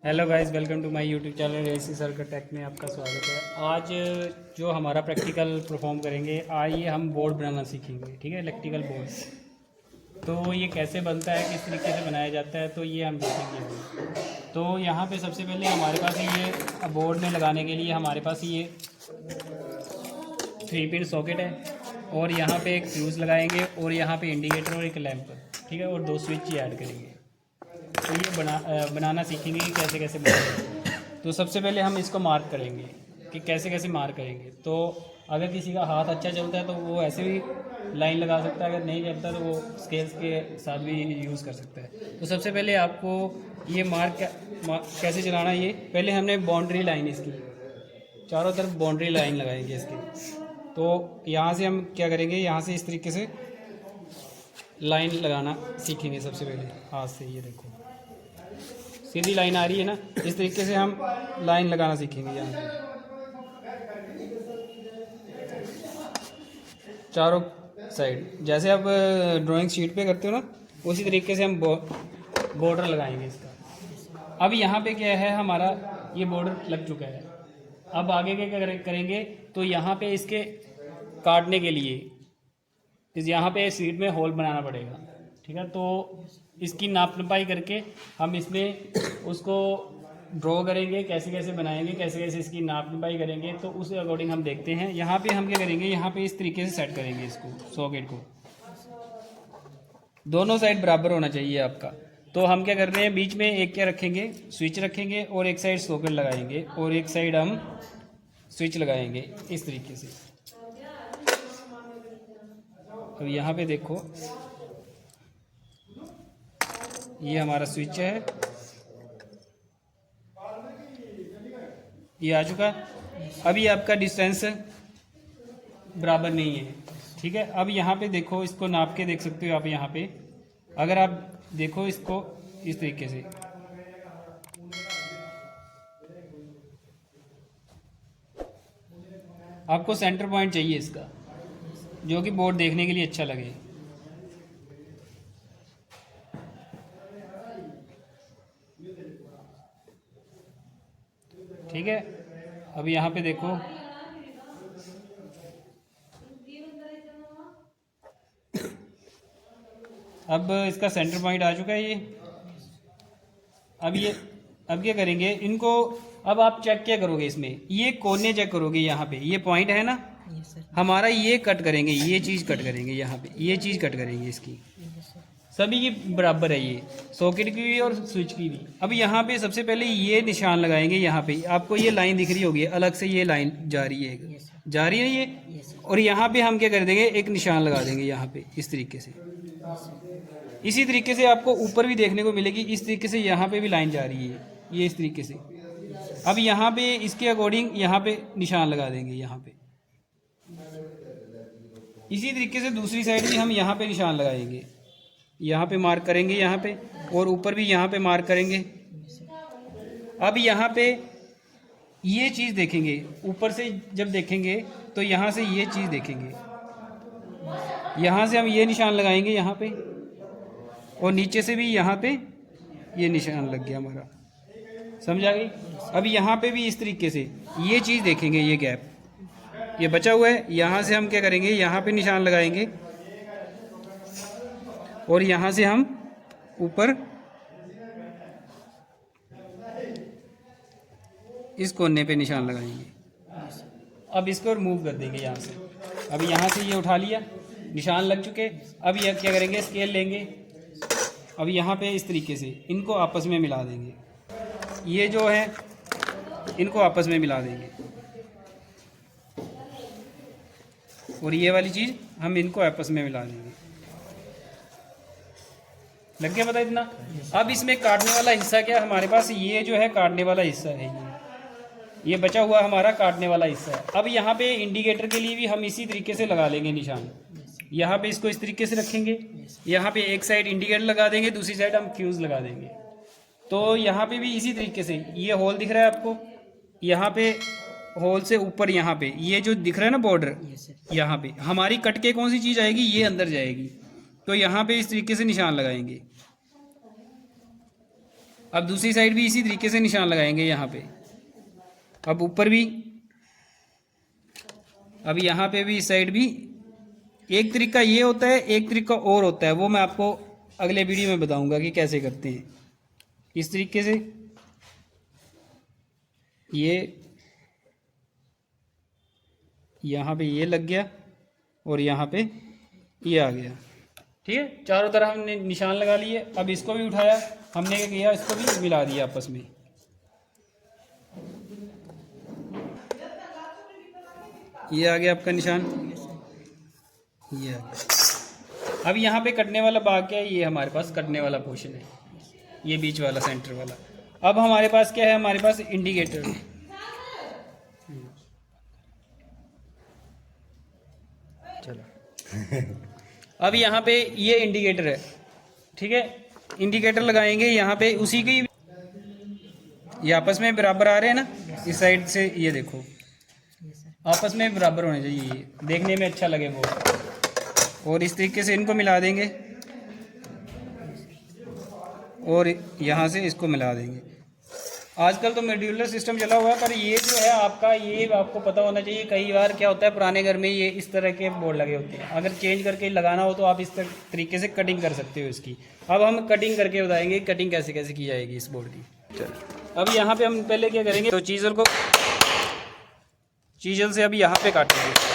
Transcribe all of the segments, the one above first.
Hello guys, welcome to my YouTube channel AC circuit tech में आपका स्वागत है। आज जो हमारा प्रैक्टिकल परफॉर्म करेंगे, आइए हम बोर्ड बनाना सीखेंगे। ठीक है, इलेक्ट्रिकल बोर्ड। तो ये कैसे बनता है, किस तरीके से बनाया जाता है, तो ये हम देखेंगे। तो यहाँ पे सबसे पहले हमारे पास ये बोर्ड में लगाने के लिए हमारे पास ये 3 पिन सॉकेट है, और यहाँ पे एक फ्यूज़ लगाएंगे, और यहाँ पे इंडिकेटर और एक लैंप। ठीक है, और 2 स्विच ऐड करेंगे। तो ये बनाना सीखेंगे कि कैसे कैसे बनाएंगे। तो सबसे पहले हम इसको मार्क करेंगे कि कैसे कैसे मार्क करेंगे। तो अगर किसी का हाथ अच्छा चलता है तो वो ऐसे भी लाइन लगा सकता है, अगर नहीं चलता तो वो स्केल्स के साथ भी यूज़ कर सकता है। तो सबसे पहले आपको ये कैसे चलाना, ये पहले हमने बाउंड्री लाइन इसकी चारों तरफ बाउंड्री लाइन लगाएंगे इसकी। तो यहाँ से हम क्या करेंगे, यहाँ से इस तरीके से लाइन लगाना सीखेंगे सबसे पहले हाथ से। ये देखो सीधी लाइन आ रही है ना, इस तरीके से हम लाइन लगाना सीखेंगे यहाँ से चारों साइड। जैसे आप ड्राइंग शीट पे करते हो ना, उसी तरीके से हम बॉर्डर लगाएंगे इसका। अब यहाँ पे क्या है, हमारा ये बॉर्डर लग चुका है। अब आगे क्या करेंगे, तो यहाँ पे इसके काटने के लिए इस यहाँ पे शीट में होल बनाना पड़ेगा। ठीक है, तो इसकी नाप नपाई करके हम इसमें उसको ड्रॉ करेंगे, कैसे कैसे बनाएंगे, कैसे कैसे इसकी नाप नपाई करेंगे, तो उस अकॉर्डिंग हम देखते हैं। यहाँ पे हम क्या करेंगे, यहाँ पे इस तरीके से सेट करेंगे इसको, सॉकेट को। दोनों साइड बराबर होना चाहिए आपका। तो हम क्या कर रहे हैं, बीच में एक क्या रखेंगे, स्विच रखेंगे, और एक साइड सॉकेट लगाएंगे, और एक साइड हम स्विच लगाएंगे इस तरीके से। तो यहाँ पे देखो, ये हमारा स्विच है, ये आ चुका। अभी आपका डिस्टेंस बराबर नहीं है। ठीक है, अब यहाँ पे देखो, इसको नाप के देख सकते हो आप। यहाँ पे अगर आप देखो इसको इस तरीके से, आपको सेंटर पॉइंट चाहिए इसका, जो कि बोर्ड देखने के लिए अच्छा लगे। ठीक है, अब यहाँ पे देखो, अब इसका सेंटर पॉइंट आ चुका है ये। अब क्या करेंगे इनको, अब आप चेक क्या करोगे, इसमें ये कोने चेक करोगे। यहाँ पे ये पॉइंट है ना हमारा, ये कट करेंगे, ये चीज़ कट करेंगे, यहाँ पे ये चीज़ कट करेंगे इसकी। सभी की बराबर है, ये सॉकेट की भी और स्विच की भी। अब यहाँ पे सबसे पहले ये निशान लगाएंगे। यहाँ पे आपको ये लाइन दिख रही होगी, अलग से ये लाइन जा रही है, जा रही है ये। और यहाँ पे हम क्या कर देंगे, एक निशान लगा देंगे यहाँ पे इस तरीके से। इसी तरीके से आपको ऊपर भी देखने को मिलेगी, इस तरीके से यहाँ पे भी लाइन जा रही है, ये इस तरीके से। अब यहाँ पे इसके अकॉर्डिंग यहाँ पे निशान लगा देंगे यहाँ पे। इसी तरीके से दूसरी साइड भी हम यहाँ पे निशान लगाएंगे, यहाँ पे मार्क करेंगे यहाँ पे, और ऊपर भी यहाँ पे मार्क करेंगे। अब यहाँ पे ये चीज़ देखेंगे, ऊपर से जब देखेंगे तो यहाँ से ये चीज़ देखेंगे, यहाँ से हम ये निशान लगाएंगे यहाँ पे, और नीचे से भी यहाँ पे ये निशान लग गया हमारा। समझ आ गई। अब यहाँ पे भी इस तरीके से ये चीज़ देखेंगे, ये गैप ये बचा हुआ है, यहाँ से हम क्या करेंगे, यहाँ पे निशान लगाएंगे, और यहाँ से हम ऊपर इस कोने पे निशान लगाएंगे। अब इसको रिमूव कर देंगे यहाँ से। अब यहाँ से ये उठा लिया, निशान लग चुके। अब ये क्या करेंगे, स्केल लेंगे, अब यहाँ पे इस तरीके से इनको आपस में मिला देंगे। ये जो है इनको आपस में मिला देंगे, और ये वाली चीज़ हम इनको आपस में मिला देंगे। लग गया पता इतना। अब इसमें काटने वाला हिस्सा क्या हमारे पास, ये जो है काटने वाला हिस्सा है, ये बचा हुआ हमारा काटने वाला हिस्सा है। अब यहाँ पे इंडिकेटर के लिए भी हम इसी तरीके से लगा लेंगे निशान। यहाँ पे इसको इस तरीके से रखेंगे, यहाँ पे एक साइड इंडिकेटर लगा देंगे, दूसरी साइड हम फ्यूज़ लगा देंगे। तो यहाँ पे भी इसी तरीके से, ये होल दिख रहा है आपको, यहाँ पे होल से ऊपर यहाँ पे ये जो दिख रहा है ना बॉर्डर, यहाँ पे हमारी कट के कौन सी चीज़ आएगी, ये अंदर जाएगी। तो यहाँ पे इस तरीके से निशान लगाएंगे। अब दूसरी साइड भी इसी तरीके से निशान लगाएंगे यहाँ पे। अब ऊपर भी, अब यहाँ पे भी, इस साइड भी। एक तरीका ये होता है, एक तरीका और होता है, वो मैं आपको अगले वीडियो में बताऊंगा कि कैसे करते हैं। इस तरीके से ये यहाँ पे ये लग गया और यहाँ पे ये आ गया। ठीक है, चारों तरफ हमने निशान लगा लिए। अब इसको भी उठाया हमने, क्या किया, इसको भी मिला दिया आपस में। ये आ गया आपका निशान, ये आ गया। अब यहाँ पे कटने वाला भाग क्या है, ये हमारे पास कटने वाला पोर्शन है, ये बीच वाला, सेंटर वाला। अब हमारे पास क्या है, हमारे पास इंडिकेटर है। चलो अब यहाँ पे ये इंडिकेटर है, ठीक है। इंडिकेटर लगाएंगे यहाँ पे, उसी की ये आपस में बराबर आ रहे हैं ना, इस साइड से ये देखो आपस में बराबर होने चाहिए, ये देखने में अच्छा लगे वो। और इस तरीके से इनको मिला देंगे और यहाँ से इसको मिला देंगे। आजकल तो मॉड्यूलर सिस्टम चला हुआ है, पर ये जो है आपका, ये आपको पता होना चाहिए। कई बार क्या होता है, पुराने घर में ये इस तरह के बोर्ड लगे होते हैं, अगर चेंज करके लगाना हो तो आप इस तरीके से कटिंग कर सकते हो इसकी। अब हम कटिंग करके बताएंगे कटिंग कैसे कैसे की जाएगी इस बोर्ड की। अब यहाँ पे हम पहले क्या करेंगे, तो चीज़ल से अभी यहाँ पे काटेंगे।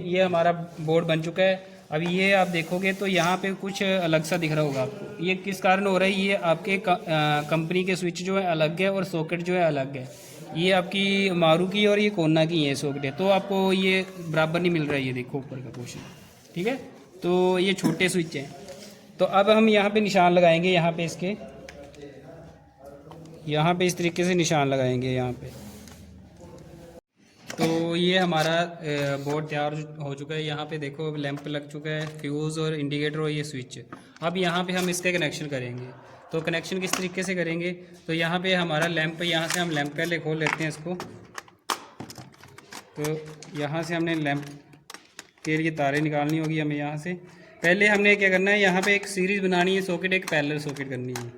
ये हमारा बोर्ड बन चुका है। अब ये आप देखोगे तो यहाँ पे कुछ अलग सा दिख रहा होगा आपको। ये किस कारण हो रहा है, ये आपके कंपनी के स्विच जो है अलग है और सॉकेट जो है अलग है। ये आपकी मारू की और ये कोना की है सॉकेट, तो आपको ये बराबर नहीं मिल रहा है। ये देखो ऊपर का पोर्शन, ठीक है। तो ये छोटे स्विच हैं। तो अब हम यहाँ पे निशान लगाएंगे, यहाँ पे इसके, यहाँ पे इस तरीके से निशान लगाएंगे यहाँ पे। तो ये हमारा बोर्ड तैयार हो चुका है। यहाँ पे देखो लैंप लग चुका है, फ्यूज़ और इंडिकेटर और ये स्विच। अब यहाँ पे हम इसके कनेक्शन करेंगे। तो कनेक्शन किस तरीके से करेंगे, तो यहाँ पे हमारा लैंप, यहाँ से हम लैंप पहले खोल लेते हैं इसको। तो यहाँ से हमने लैंप के लिए तारें निकालनी होगी हमें। यहाँ से पहले हमने क्या करना है, यहाँ पे एक सीरीज़ बनानी है सॉकेट, एक पैरेलल सॉकेट करनी है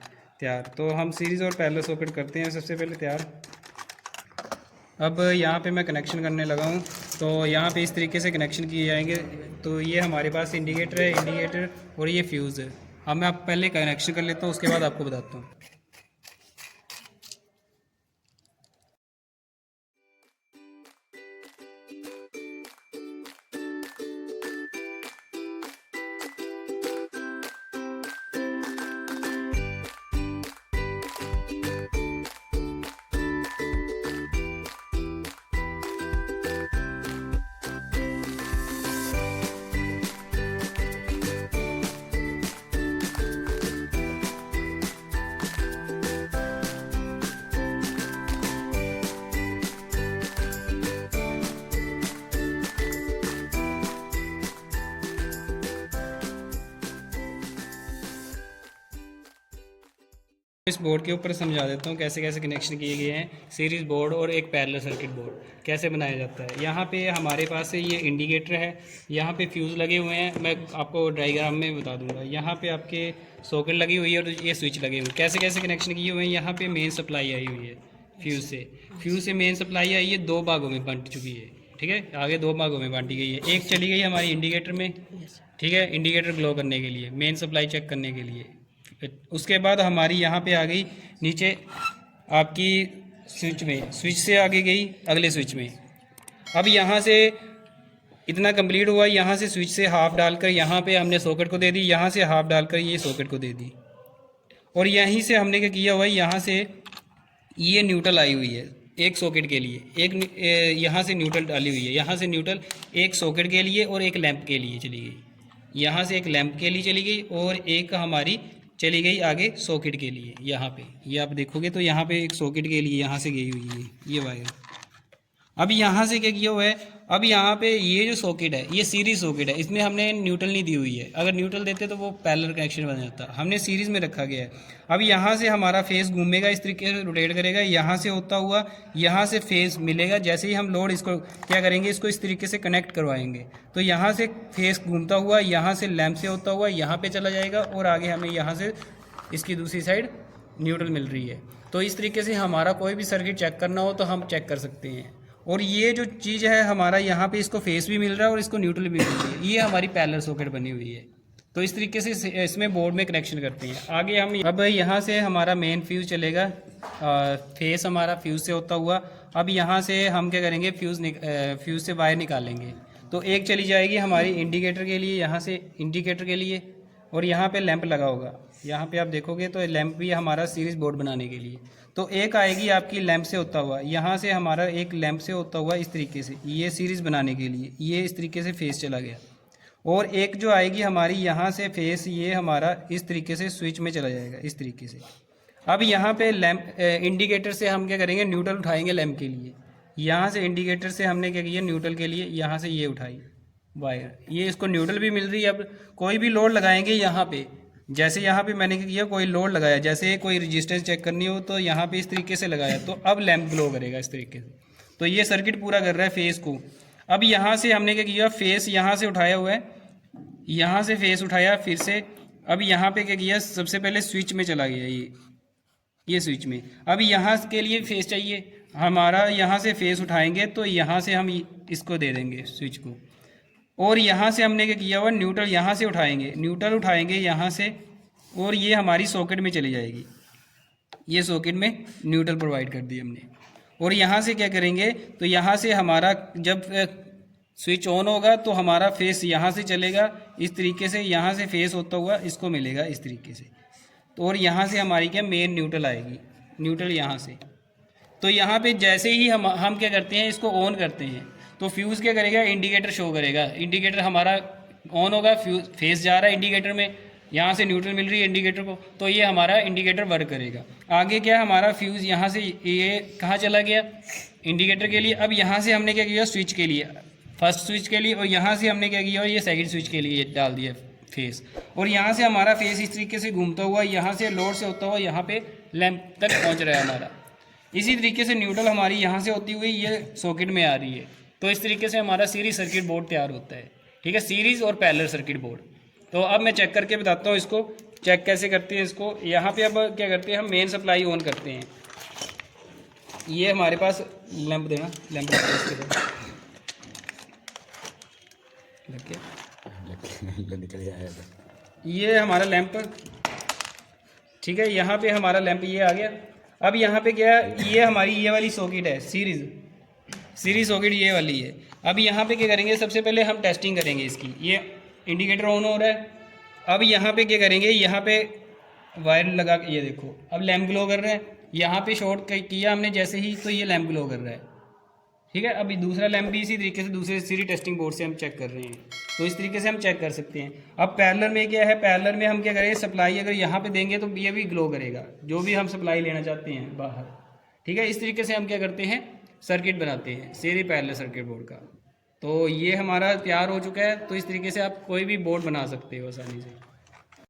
तैयार। तो हम सीरीज़ और पैरेलल सॉकेट करते हैं सबसे पहले तैयार। अब यहाँ पे मैं कनेक्शन करने लगा हूँ। तो यहाँ पे इस तरीके से कनेक्शन किए जाएंगे। तो ये हमारे पास इंडिकेटर है, इंडिकेटर और ये फ्यूज़ है। अब मैं आप पहले कनेक्शन कर लेता हूँ, उसके बाद आपको बताता हूँ। इस बोर्ड के ऊपर समझा देता हूँ कैसे कैसे कनेक्शन किए गए हैं सीरीज़ बोर्ड और एक पैरेलल सर्किट बोर्ड कैसे बनाया जाता है। यहाँ पे हमारे पास से ये इंडिकेटर है, यहाँ पे फ्यूज़ लगे हुए हैं, मैं आपको डायग्राम में बता दूंगा। यहाँ पे आपके सॉकेट लगी हुई है और ये स्विच लगे हुए हैं। कैसे कैसे कनेक्शन किए हुए हैं। यहाँ पे मेन सप्लाई आई हुई है फ्यूज़ से मेन सप्लाई आई है, 2 भागों में बंट चुकी है। ठीक है, आगे 2 भागों में बांटी गई है। एक चली गई हमारी इंडिकेटर में, ठीक है, इंडिकेटर ग्लो करने के लिए, मेन सप्लाई चेक करने के लिए। उसके बाद हमारी यहाँ पे आ गई नीचे आपकी स्विच में, स्विच से आगे गई अगले स्विच में। अब यहाँ से इतना कंप्लीट हुआ, यहाँ से स्विच से हाफ डालकर यहाँ पे हमने सॉकेट को दे दी, यहाँ से हाफ डालकर ये सॉकेट को दे दी। और यहीं से हमने क्या किया हुआ है, यहाँ से ये न्यूट्रल आई हुई है एक सॉकेट के लिए, एक यहाँ से न्यूट्रल डाली हुई है, यहाँ से न्यूट्रल एक सॉकेट के लिए और एक लैंप के लिए चली गई। यहाँ से एक लैंप के लिए चली गई और एक हमारी चली गई आगे सॉकेट के लिए। यहाँ पे ये आप देखोगे तो यहाँ पे एक सॉकेट के लिए यहाँ से गई हुई है ये वायर। अब यहाँ से क्या किया हुआ है, अब यहाँ पे ये जो सॉकेट है ये सीरीज सॉकेट है, इसमें हमने न्यूट्रल नहीं दी हुई है। अगर न्यूट्रल देते तो वो पैरेलल कनेक्शन बन जाता, हमने सीरीज में रखा गया है। अब यहाँ से हमारा फेस घूमेगा, इस तरीके से रोटेट करेगा, यहाँ से होता हुआ यहाँ से फेस मिलेगा। जैसे ही हम लोड इसको क्या करेंगे, इसको इस तरीके से कनेक्ट करवाएंगे तो यहाँ से फेस घूमता हुआ यहाँ से लैंप से होता हुआ यहाँ पे चला जाएगा और आगे हमें यहाँ से इसकी दूसरी साइड न्यूट्रल मिल रही है। तो इस तरीके से हमारा कोई भी सर्किट चेक करना हो तो हम चेक कर सकते हैं। और ये जो चीज़ है हमारा यहाँ पे इसको फेस भी मिल रहा है और इसको न्यूट्रल भी मिल रही है, ये हमारी पैरेलल सॉकेट बनी हुई है। तो इस तरीके से इसमें बोर्ड में कनेक्शन करते हैं। आगे हम अब यहाँ से हमारा मेन फ्यूज़ चलेगा, फेस हमारा फ्यूज़ से होता हुआ। अब यहाँ से हम क्या करेंगे, फ्यूज़ से वायर निकालेंगे। तो एक चली जाएगी हमारी इंडिकेटर के लिए, यहाँ से इंडिकेटर के लिए, और यहाँ पे लैंप लगा होगा। यहाँ पे आप देखोगे तो लैंप भी हमारा सीरीज बोर्ड बनाने के लिए। तो एक आएगी आपकी लैंप से होता हुआ, यहाँ से हमारा एक लैंप से होता हुआ इस तरीके से, ये सीरीज बनाने के लिए ये इस तरीके से फेस चला गया। और एक जो आएगी हमारी यहाँ से फेस, ये हमारा इस तरीके से स्विच में चला जाएगा इस तरीके से। अब यहाँ पे लैंप इंडिकेटर से हम क्या करेंगे, न्यूट्रल उठाएंगे लैंप के लिए। यहाँ से इंडिकेटर से हमने क्या किया, न्यूट्रल के लिए यहाँ से ये उठाई वायर, ये इसको न्यूट्रल भी मिल रही है। अब कोई भी लोड लगाएंगे यहाँ पे, जैसे यहाँ पे मैंने क्या किया, कोई लोड लगाया, जैसे कोई रेजिस्टेंस चेक करनी हो तो यहाँ पे इस तरीके से लगाया तो अब लैंप ग्लो करेगा इस तरीके से। तो ये सर्किट पूरा कर रहा है फेस को। अब यहाँ से हमने क्या किया, फेस यहाँ से उठाया हुआ है, यहाँ से फेस उठाया फिर से। अब यहाँ पे क्या किया, सबसे पहले स्विच में चला गया ये स्विच में। अब यहाँ के लिए फेस चाहिए हमारा, यहाँ से फेस उठाएंगे तो यहाँ से हम इसको दे देंगे स्विच को। और यहाँ से हमने क्या किया हुआ, न्यूट्रल यहाँ से उठाएंगे, न्यूट्रल उठाएंगे यहाँ से, और ये हमारी सॉकेट में चली जाएगी। ये सॉकेट में न्यूट्रल प्रोवाइड कर दी हमने। और यहाँ से क्या करेंगे, तो यहाँ से हमारा जब स्विच ऑन होगा तो हमारा फेस यहाँ से चलेगा इस तरीके से, यहाँ से फेस होता हुआ इसको मिलेगा इस तरीके से। तो और यहाँ से हमारी क्या मेन न्यूट्रल आएगी, न्यूट्रल यहाँ से। तो यहाँ पे जैसे ही हम क्या करते हैं, इसको ऑन करते हैं तो फ्यूज़ क्या करेगा, इंडिकेटर शो करेगा। इंडिकेटर हमारा ऑन होगा, फेस जा रहा है इंडिकेटर में, यहाँ से न्यूट्रल मिल रही है इंडिकेटर को, तो ये हमारा इंडिकेटर वर्क करेगा। आगे क्या हमारा फ्यूज़ यहाँ से ये कहाँ चला गया, इंडिकेटर के लिए। अब यहाँ से हमने क्या किया, स्विच के लिए, फर्स्ट स्विच के लिए, और यहाँ से हमने क्या किया, ये सेकंड स्विच के लिए डाल दिया फेस। और यहाँ से हमारा फेस इस तरीके से घूमता हुआ यहाँ से लोड से होता हुआ यहाँ पे लैंप तक पहुँच रहा है हमारा। इसी तरीके से न्यूट्रल हमारी यहाँ से होती हुई ये सॉकेट में आ रही है। तो इस तरीके से हमारा सीरीज सर्किट बोर्ड तैयार होता है। ठीक है, सीरीज और पैरेलल सर्किट बोर्ड। तो अब मैं चेक करके बताता हूँ इसको चेक कैसे करते हैं इसको। यहाँ पे अब क्या करते हैं, हम मेन सप्लाई ऑन करते हैं। ये हमारे पास लैंप देना, लैंप ये हमारा लैंप, ठीक है, यहाँ पे हमारा लैंप ये आ गया। अब यहाँ पे क्या है, ये हमारी ये वाली सॉकेट है, सीरीज सॉकेट ये वाली है। अब यहाँ पे क्या करेंगे, सबसे पहले हम टेस्टिंग करेंगे इसकी। ये इंडिकेटर ऑन हो रहा है। अब यहाँ पे क्या करेंगे, यहाँ पे वायर लगा के, ये देखो अब लैंप ग्लो कर रहा है। यहाँ पे शॉर्ट किया हमने जैसे ही, तो ये लैंप ग्लो कर रहा है। ठीक है, अभी दूसरा लैंप भी इसी तरीके से दूसरे सीरीज टेस्टिंग बोर्ड से हम चेक कर रहे हैं। तो इस तरीके से हम चेक कर सकते हैं। अब पैरेलल में क्या है, पैरेलल में हम क्या करेंगे, सप्लाई अगर यहाँ पे देंगे तो ये भी ग्लो करेगा, जो भी हम सप्लाई लेना चाहते हैं बाहर। ठीक है, इस तरीके से हम क्या करते हैं, सर्किट बनाते हैं सीरीज पैरेलल सर्किट बोर्ड का। तो ये हमारा तैयार हो चुका है। तो इस तरीके से आप कोई भी बोर्ड बना सकते हो आसानी से।